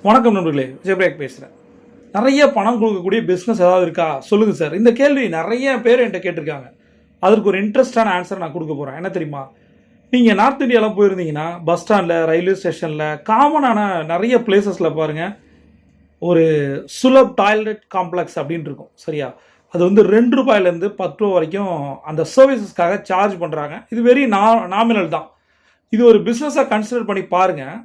வணக்கம் நண்பர்களே, விஜயபிரேக் பேசுகிறேன். நிறைய பணம் கொடுக்கக்கூடிய பிஸ்னஸ் ஏதாவது இருக்கா சொல்லுங்கள் சார். இந்த கேள்வி நிறைய பேர் என்கிட்ட கேட்டிருக்காங்க. அதற்கு ஒரு இன்ட்ரெஸ்டான ஆன்சர் நான் கொடுக்க போகிறேன். என்ன தெரியுமா, நீங்கள் நார்த் இந்தியாலாம் போயிருந்தீங்கன்னா பஸ் ஸ்டாண்டில், ரயில்வே ஸ்டேஷனில், காமனான நிறைய பிளேசஸில் பாருங்கள், ஒரு சுலப் டாய்லெட் காம்ப்ளெக்ஸ் அப்படின்னு இருக்கும். சரியா, அது வந்து ₹2 10 வரைக்கும் அந்த சர்வீசஸ்க்காக சார்ஜ் பண்ணுறாங்க. இது வெரி நாமினல் தான். இது ஒரு பிஸ்னஸாக கன்சிடர் பண்ணி பாருங்கள்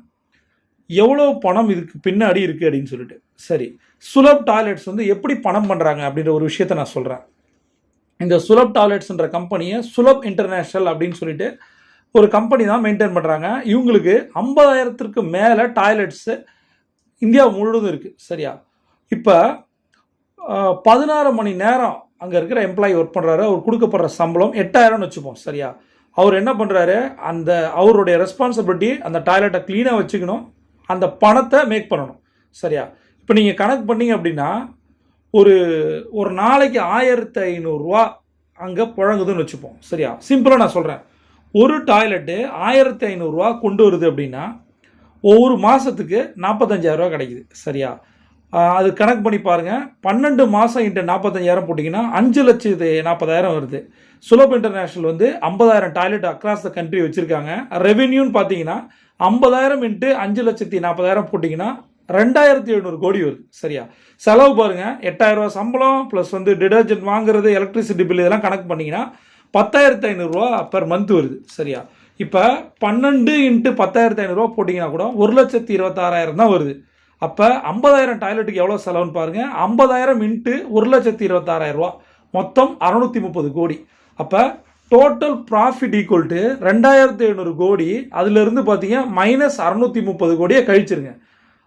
எவ்வளோ பணம் இதுக்கு பின்னாடி இருக்குது அப்படின்னு சொல்லிட்டு. சரி, சுலப் டாய்லெட்ஸ் வந்து எப்படி பணம் பண்ணுறாங்க அப்படின்ற ஒரு விஷயத்தை நான் சொல்கிறேன். இந்த சுலப் டாய்லெட்ஸ்ன்ற கம்பெனியை சுலப் இன்டர்நேஷ்னல் அப்படின்னு சொல்லிட்டு ஒரு கம்பெனி தான் மெயின்டைன் பண்ணுறாங்க. இவங்களுக்கு 50,000க்கு மேலே டாய்லெட்ஸு இந்தியா முழுவதும் இருக்குது. சரியா, இப்போ 16 மணி நேரம் அங்கே இருக்கிற எம்ப்ளாயி ஒர்க் பண்ணுறாரு. அவர் கொடுக்கப்படுற சம்பளம் 8,000ன்னு வச்சுப்போம். சரியா, அவர் என்ன பண்ணுறாரு, அந்த அவருடைய ரெஸ்பான்சிபிலிட்டி அந்த டாய்லெட்டை க்ளீனாக வச்சுக்கணும், அந்த பணத்தை மேக் பண்ணணும். சரியா, இப்போ நீங்கள் கணக்கு பண்ணிங்க அப்படின்னா ஒரு நாளைக்கு 1,500 அங்கே புழங்குதுன்னு வச்சுப்போம். சரியா, சிம்பிளாக நான் சொல்கிறேன். ஒரு டாய்லெட்டு 1,500 கொண்டு வருது அப்படின்னா ஒவ்வொரு மாதத்துக்கு 45,000 கிடைக்குது. சரியா, அது கணக்கு பண்ணி பாருங்கள். 12 மாதம் இன்ட்டு 45,000 போட்டிங்கன்னா 5,40,000 வருது. சுலப் இன்டர்நேஷ்னல் வந்து 50,000 டாய்லெட் அக்ராஸ் த கண்ட்ரி வச்சுருக்காங்க. ரெவென்யூன்னு பார்த்தீங்கன்னா 50,000 இன்ட்டு 5,40,000 போட்டிங்கன்னா 2,700 கோடி வருது. சரியா, செலவு பாருங்கள், 8,000 சம்பளம் ப்ளஸ் வந்து டிடர்ஜென்ட் வாங்குறது, எலக்ட்ரிசிட்டி பில் இதெல்லாம் கணக்கு பண்ணிங்கன்னா 10,500 பெர் மந்த் வருது. சரியா, இப்போ 12 இன்ட்டு 10,500 போட்டிங்கன்னா கூட 1,26,000 தான் வருது. அப்போ 50,000 டாய்லெட்டுக்கு எவ்வளோ செலவுன்னு பாருங்கள். 50,000 இன்ட்டு 1,26,000 மொத்தம் 630 கோடி. அப்போ டோட்டல் ப்ராஃபிட் ஈக்குவல் டு 2,700 கோடி. அதிலிருந்து பார்த்தீங்கன்னா -630 கோடியை கழிச்சிருங்க.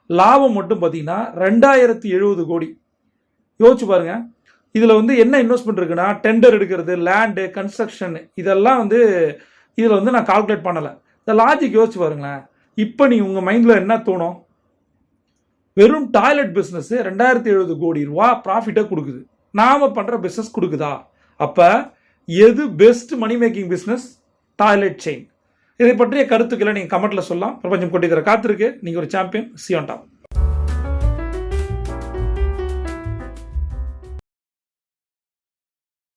லாபம் மட்டும் பார்த்தீங்கன்னா 2,070 கோடி. யோசிச்சு பாருங்கள். இதில் வந்து என்ன இன்வெஸ்ட்மெண்ட் இருக்குன்னா, டெண்டர் எடுக்கிறது, லேண்டு, கன்ஸ்ட்ரக்ஷன், இதெல்லாம் வந்து இதில் வந்து நான் கால்குலேட் பண்ணலை. இந்த லாஜிக் யோசிச்சு பாருங்களேன். இப்போ நீங்கள் உங்கள் மைண்டில் என்ன தோணும், வெறும் டாய்லெட் பிஸ்னஸ் 2,070 கோடி ரூபா ப்ராஃபிட்டை கொடுக்குது, நாம் பண்ணுற பிஸ்னஸ் கொடுக்குதா? அப்போ எது best money making business? Toilet chain. இதை பற்றிய கருத்துக்களை நீங்கள் கமெண்ட்டில் சொல்லலாம். பிரபஞ்சம் கொட்டி தர காத்திருக்கு. நீங்கள் ஒரு சாம்பியன். C on top.